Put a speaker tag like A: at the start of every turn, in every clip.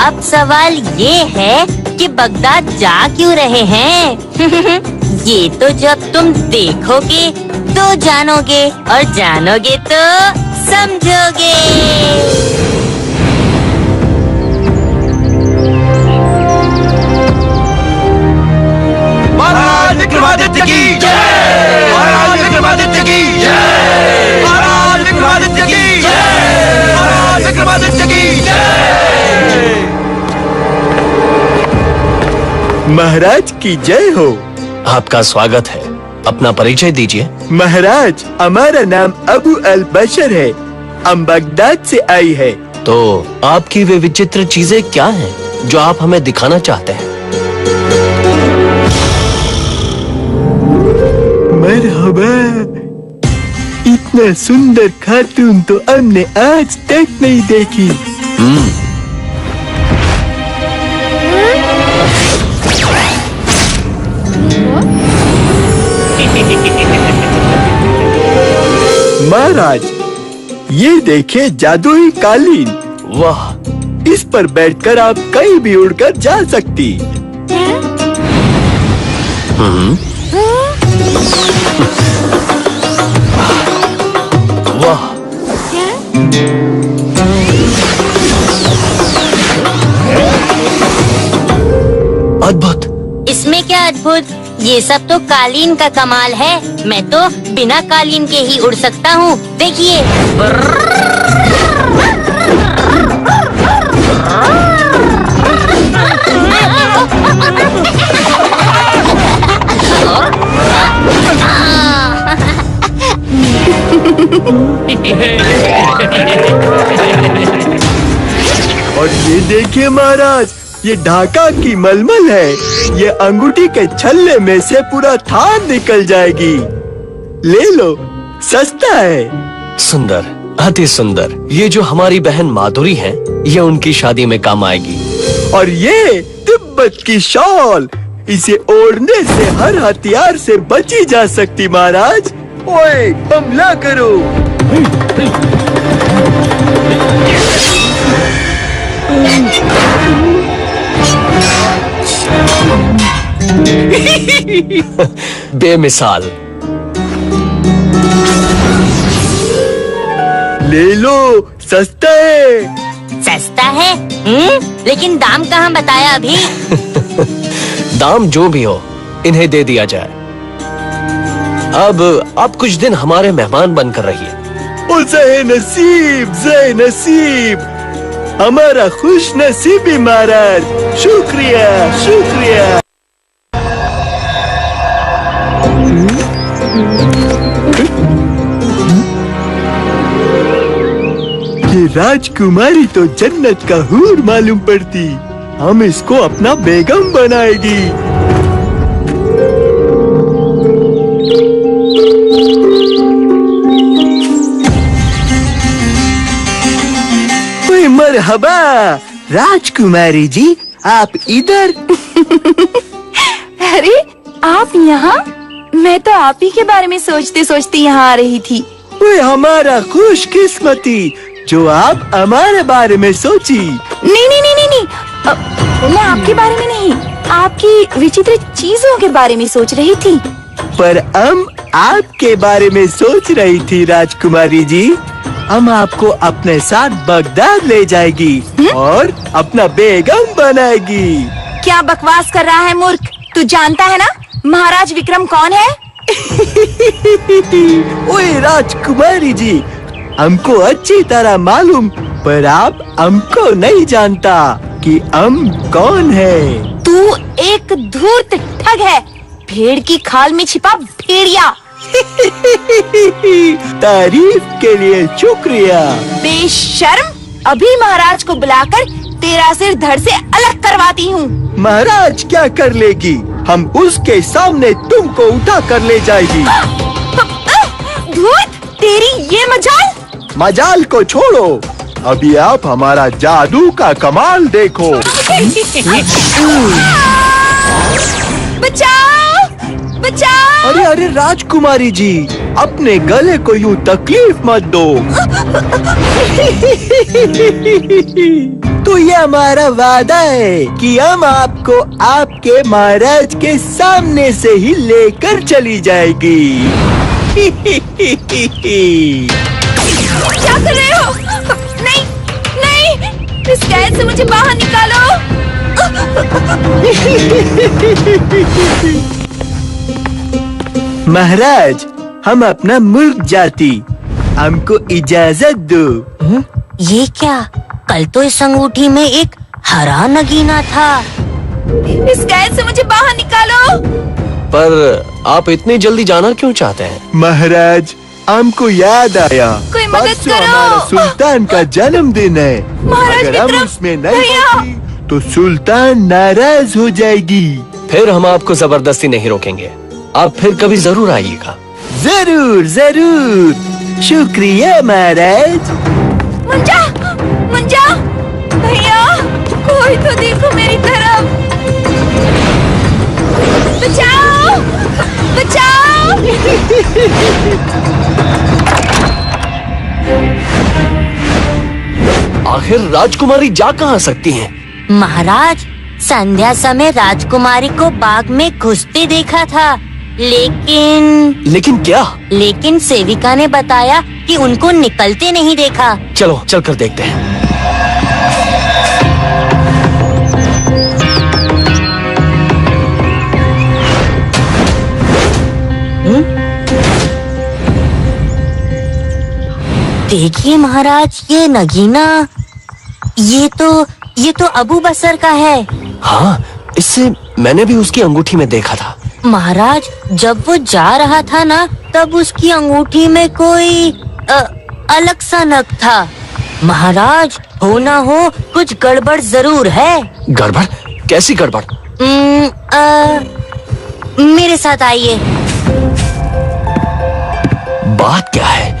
A: अब सवाल ये है कि बगदाद जा क्यों रहे हैं? ये तो जब तुम देखोगे तो जानोगे, और जानोगे तो समझोगे।
B: महाराज विक्रमादित्य की जय! महाराज विक्रमादित्य की जय! महाराज विक्रमादित्य की जय! महाराज विक्रमादित्य की जय!
C: महाराज की जय हो।
D: आपका स्वागत है। अपना परिचय दीजिए।
C: महाराज, हमारा नाम अबू अल बशर है। हम बगदाद से आई है।
D: तो आपकी वे विचित्र चीजें क्या हैं जो आप हमें दिखाना चाहते हैं?
C: मरहबा, इतना सुंदर खातून तो हमने आज तक नहीं देखी। महाराज, ये देखिए जादुई कालीन।
D: वाह!
C: इस पर बैठकर आप कहीं भी उड़कर जा सकती।
D: वाह! अद्भुत!
A: इसमें क्या अद्भुत? ये सब तो कालीन का कमाल है। मैं तो बिना कालीन के ही उड़ सकता हूँ। देखिए।
C: और ये देखिए महाराज, ये ढाका की मलमल है। ये अंगूठी के छल्ले में से पूरा थान निकल जाएगी। ले लो, सस्ता है।
D: सुंदर, अति सुंदर। ये जो हमारी बहन माधुरी है, ये उनकी शादी में काम आएगी।
C: और ये तिब्बत की शॉल, इसे ओढ़ने से हर हथियार से बची जा सकती। महाराज, ओए, हमला करो।
D: बेमिसाल।
C: ले लो, सस्ता है।
A: सस्ता है? लेकिन दाम कहाँ बताया अभी?
D: दाम जो भी हो, इन्हें दे दिया जाए। अब आप कुछ दिन हमारे मेहमान बनकर रहिए।
C: ओ ज़े नसीब, ज़े नसीब, हमारा खुश नसीबी महाराज। शुक्रिया, शुक्रिया। ये राजकुमारी तो जन्नत का हूर मालूम पड़ती। हम इसको अपना बेगम बनाएगी। ओए मरहबा, राजकुमारी जी, आप इधर?
E: अरे, आप यहाँ? मैं तो आप ही के बारे में सोचते सोचते यहाँ आ रही थी।
C: ओए हमारा खुशकिस्मती जो आप हमारे बारे में सोची।
E: नहीं नहीं नहीं नहीं नहीं, मैं आपके बारे में नहीं, आपकी विचित्र चीजों के बारे में सोच रही थी।
C: पर हम आपके बारे में सोच रही थी राजकुमारी जी। हम आपको अपने साथ बगदाद ले जाएगी और अपना बेगम बनाएगी।
E: क्या बकवास कर रहा है मूर्ख? तू जानता है ना महाराज विक्रम कौन है?
C: ओए राजकुमारी जी, हमको अच्छी तरह मालूम, पर आप हमको नहीं जानता कि हम कौन है।
E: तू एक धूर्त ठग है, भेड़ की खाल में छिपा भेड़िया।
C: तारीफ के लिए शुक्रिया।
E: बेशर्म, अभी महाराज को बुलाकर तेरा सिर धड़ से अलग करवाती हूँ।
C: महाराज क्या कर लेगी? हम उसके सामने तुमको उठा कर ले जाएगी।
E: धूर्त, तेरी ये मजाल।
C: मजाल को छोड़ो, अभी आप हमारा जादू का कमाल देखो।
E: बचाओ, बचाओ।
C: अरे अरे राजकुमारी जी, अपने गले को यूं तकलीफ मत दो। तो ये हमारा वादा है कि हम आपको आपके महाराज के सामने से ही लेकर चली जाएगी।
E: क्या कर रहे हो? नहीं नहीं, इस कैद से मुझे बाहर निकालो।
C: महाराज, हम अपना मुल्क जाती, हमको इजाजत दो।
A: ये क्या? कल तो इस अंगूठी में एक हरा नगीना था।
E: इस कैद से मुझे बाहर निकालो।
D: पर आप इतनी जल्दी जाना क्यों चाहते हैं?
C: महाराज, हमको याद आया,
E: कोई मदद
C: परसों
E: करो।
C: हमारा सुल्तान का जन्मदिन है।
E: महाराज
C: अगर हम
E: विक्रम,
C: उसमें नहीं
E: भैया।
C: पहुंची, तो सुल्तान नाराज हो जाएगी।
D: फिर हम आपको जबरदस्ती नहीं रोकेंगे, आप फिर कभी जरूर आइएगा।
C: जरूर जरूर, शुक्रिया महाराज।
E: मुंजा, मुंजा, भैया, कोई तो देखो मेरी तरफ। बचाओ, बचाओ।
D: आखिर राजकुमारी जा कहाँ सकती हैं?
A: महाराज, संध्या समय राजकुमारी को बाग में घुसते देखा था,
D: लेकिन क्या?
A: लेकिन सेविका ने बताया कि उनको निकलते नहीं देखा।
D: चलो चलकर देखते हैं।
A: देखिए महाराज, ये नगीना, ये तो अबू बसर का है।
D: हाँ, इससे मैंने भी उसकी अंगूठी में देखा था।
A: महाराज, जब वो जा रहा था ना, तब उसकी अंगूठी में कोई अलग सा नग था। महाराज, हो ना हो कुछ गड़बड़ जरूर है।
D: गड़बड़? कैसी गड़बड़?
A: मेरे साथ आइए।
D: बात क्या है?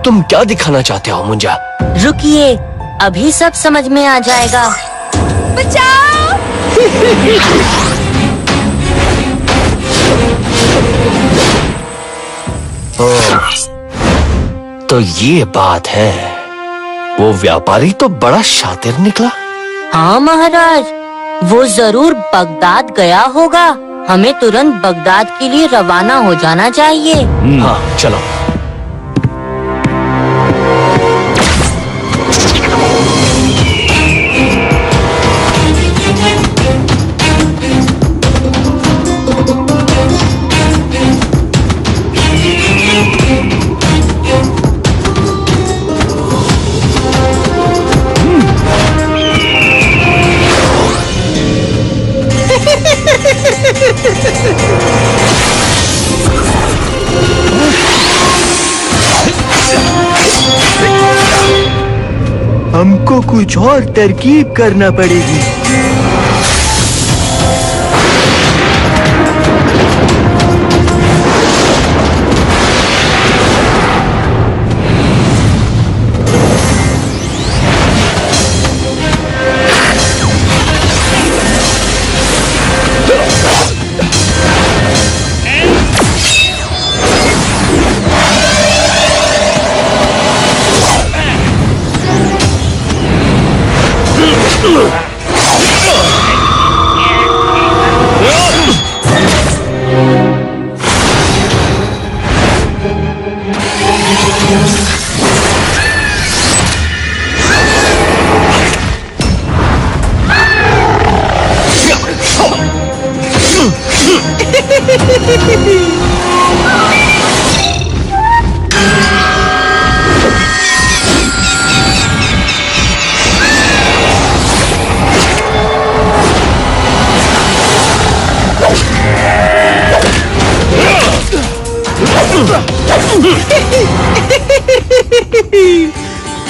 D: तुम क्या दिखाना चाहते हो मुंजा?
A: रुकिए, अभी सब समझ में आ जाएगा।
E: बचाओ।
D: तो ये बात है, वो व्यापारी तो बड़ा शातिर निकला।
A: हाँ महाराज, वो जरूर बगदाद गया होगा। हमें तुरंत बगदाद के लिए रवाना हो जाना चाहिए।
D: हाँ चलो।
C: हमको कुछ और तरकीब करना पड़ेगी।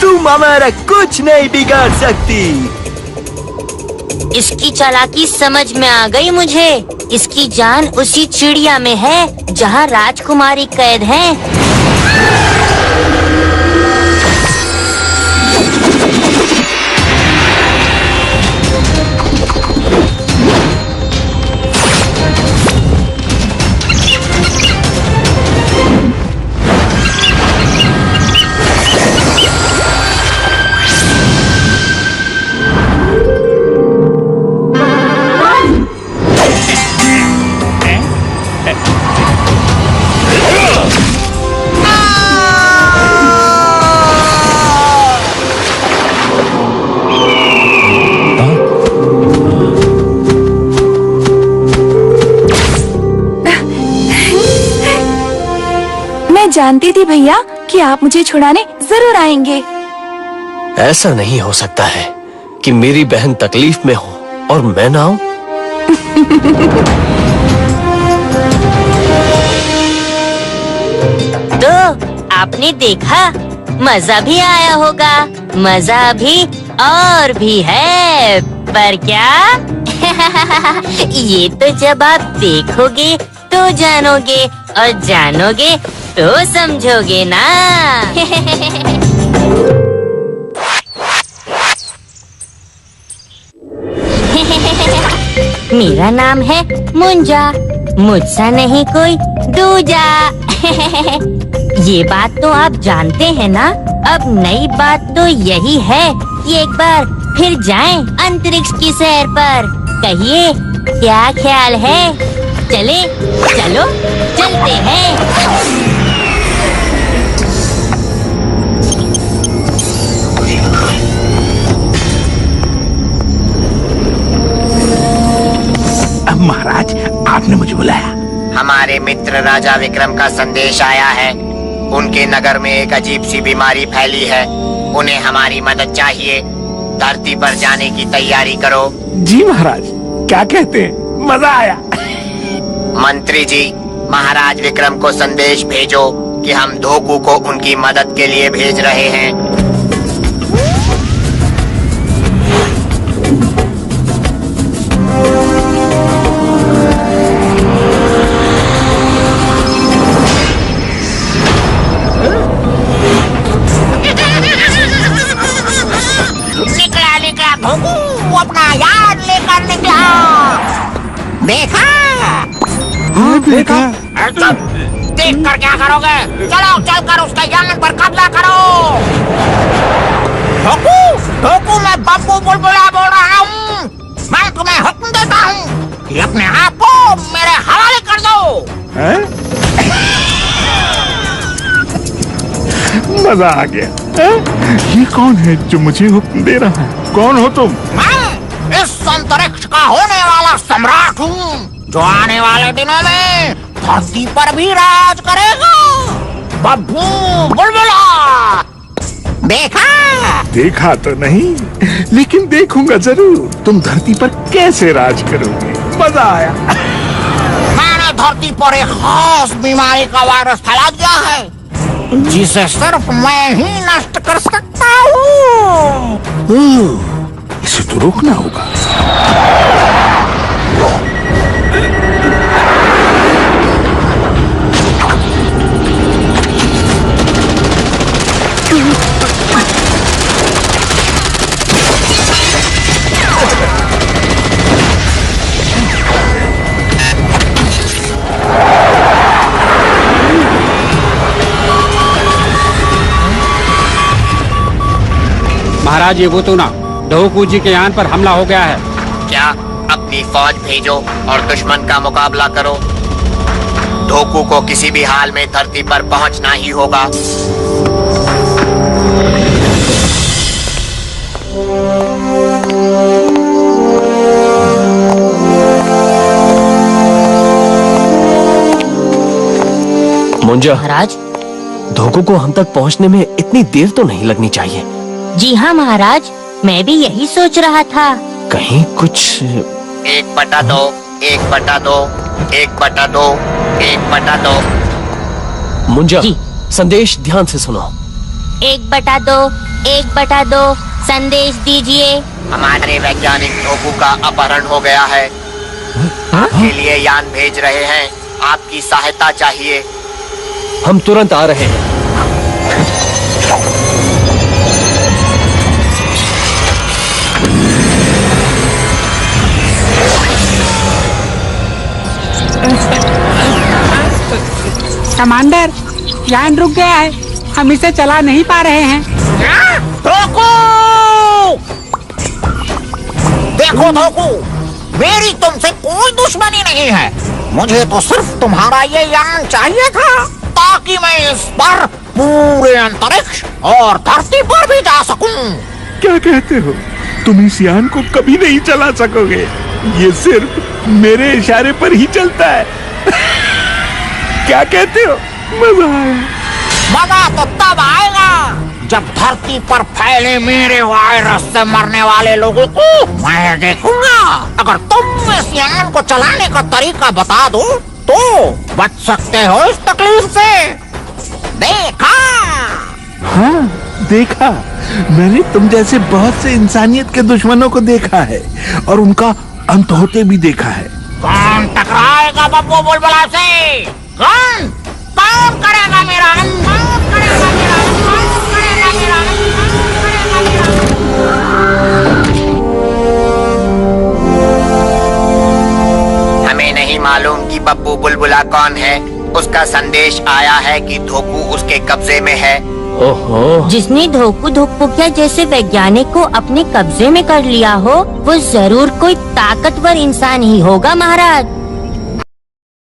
C: तुम हमारा कुछ नहीं बिगाड़ सकती।
A: इसकी चालाकी समझ में आ गई मुझे। इसकी जान उसी चिड़िया में है जहाँ राजकुमारी कैद है।
E: जानती थी भैया कि आप मुझे छुड़ाने जरूर आएंगे।
D: ऐसा नहीं हो सकता है कि मेरी बहन तकलीफ में हो और मैं ना आऊं।
A: तो आपने देखा, मजा भी आया होगा। मजा अभी और भी है, पर क्या? ये तो जब आप देखोगे तो जानोगे, और जानोगे तो समझोगे ना। मेरा नाम है मुंजा, मुझसा नहीं कोई दूजा। ये बात तो आप जानते हैं ना। अब नई बात तो यही है कि एक बार फिर जाएं अंतरिक्ष की सैर पर। कहिए, क्या ख्याल है? चले, चलो चलते हैं।
B: महाराज, आपने मुझे बुलाया?
F: हमारे मित्र राजा विक्रम का संदेश आया है। उनके नगर में एक अजीब सी बीमारी फैली है। उन्हें हमारी मदद चाहिए। धरती पर जाने की तैयारी करो।
B: जी महाराज, क्या कहते हैं? मजा आया।
F: मंत्री जी, महाराज विक्रम को संदेश भेजो कि हम धोकू को उनकी मदद के लिए भेज रहे हैं।
G: वो अपना याद लेकर निकला। देखा?
B: देखा?
G: देख कर क्या करोगे? चलो चलकर उसके यान पर कब्जा करो। धोकू, धोकू, मैं बब्बू बुलबुला बोल रहा हूँ। मैं तुम्हें हुक्म देता हूँ कि अपने आप को मेरे हवाले कर दो।
B: मजा आ गया। ये कौन है जो मुझे हुक्म दे रहा है? कौन हो तुम?
G: मैं इस अंतरिक्ष का होने वाला सम्राट हूँ, जो आने वाले दिनों में धरती पर भी राज करेगा। बब्बू बुलबुला। देखा?
B: देखा तो नहीं, लेकिन देखूंगा जरूर। तुम धरती पर कैसे राज करोगे। मजा आया।
G: मैंने धरती पर एक खास बीमारी का वायरस फैला दिया है, जिसे सिर्फ मैं ही नष्ट कर सकता हूँ।
B: इसे तो रोकना होगा।
H: महाराज, ये वो ना धोकू जी के यान पर हमला हो गया है।
F: क्या? अपनी फौज भेजो और दुश्मन का मुकाबला करो। धोकू को किसी भी हाल में धरती पर पहुंचना ही होगा।
D: मुंजा,
A: महाराज।
D: धोकू को हम तक पहुंचने में इतनी देर तो नहीं लगनी चाहिए।
A: जी हाँ महाराज, मैं भी यही सोच रहा था।
D: कहीं कुछ
F: 1/2, 1/2, 1/2, 1/2।
D: मुंजा,
A: जी।
D: संदेश ध्यान से सुनो।
A: 1/2, 1/2 संदेश दीजिए।
F: हमारे वैज्ञानिक धोकू का अपहरण हो गया है। आपके लिए यान भेज रहे हैं। आपकी सहायता चाहिए।
D: हम तुरंत आ रहे हैं।
H: कमांडर, यान रुक गया है। हम इसे चला नहीं पा रहे हैं।
G: धोकू! देखो धोकू, मेरी तुमसे कोई दुश्मनी नहीं है। मुझे तो सिर्फ तुम्हारा ये यान चाहिए था, ताकि मैं इस पर पूरे अंतरिक्ष और धरती पर भी जा सकूं।
B: क्या कहते हो? तुम इस यान को कभी नहीं चला सकोगे। ये सिर्फ मेरे इशारे पर ही चलता है। क्या कहते हो? मजा आया।
G: मजा तो तब आएगा जब धरती पर फैले मेरे वायरस से मरने वाले लोगों को मैं देखूंगा। अगर तुम इस यान को चलाने का तरीका बता दो तो बच सकते हो इस तकलीफ से। देखा?
B: हाँ, देखा। मैंने तुम जैसे बहुत से इंसानियत के दुश्मनों को देखा है और उनका अंत होते भी देखा है।
G: कौन टकराएगा बब्बू बुलबुला से? कौन कौन करेगा मेरा अंत? कौन करेगा मेरा अंत? कौन करेगा मेरा अंत? कौन करेगा मेरा अंत?
F: हमें नहीं मालूम कि बब्बू बुलबुला कौन है। उसका संदेश आया है कि धोकू उसके कब्जे में है।
D: ओहो,
A: जिसने धोकू धोकपुकिया जैसे वैज्ञानिक को अपने कब्जे में कर लिया हो वो जरूर कोई ताकतवर इंसान ही होगा महाराज।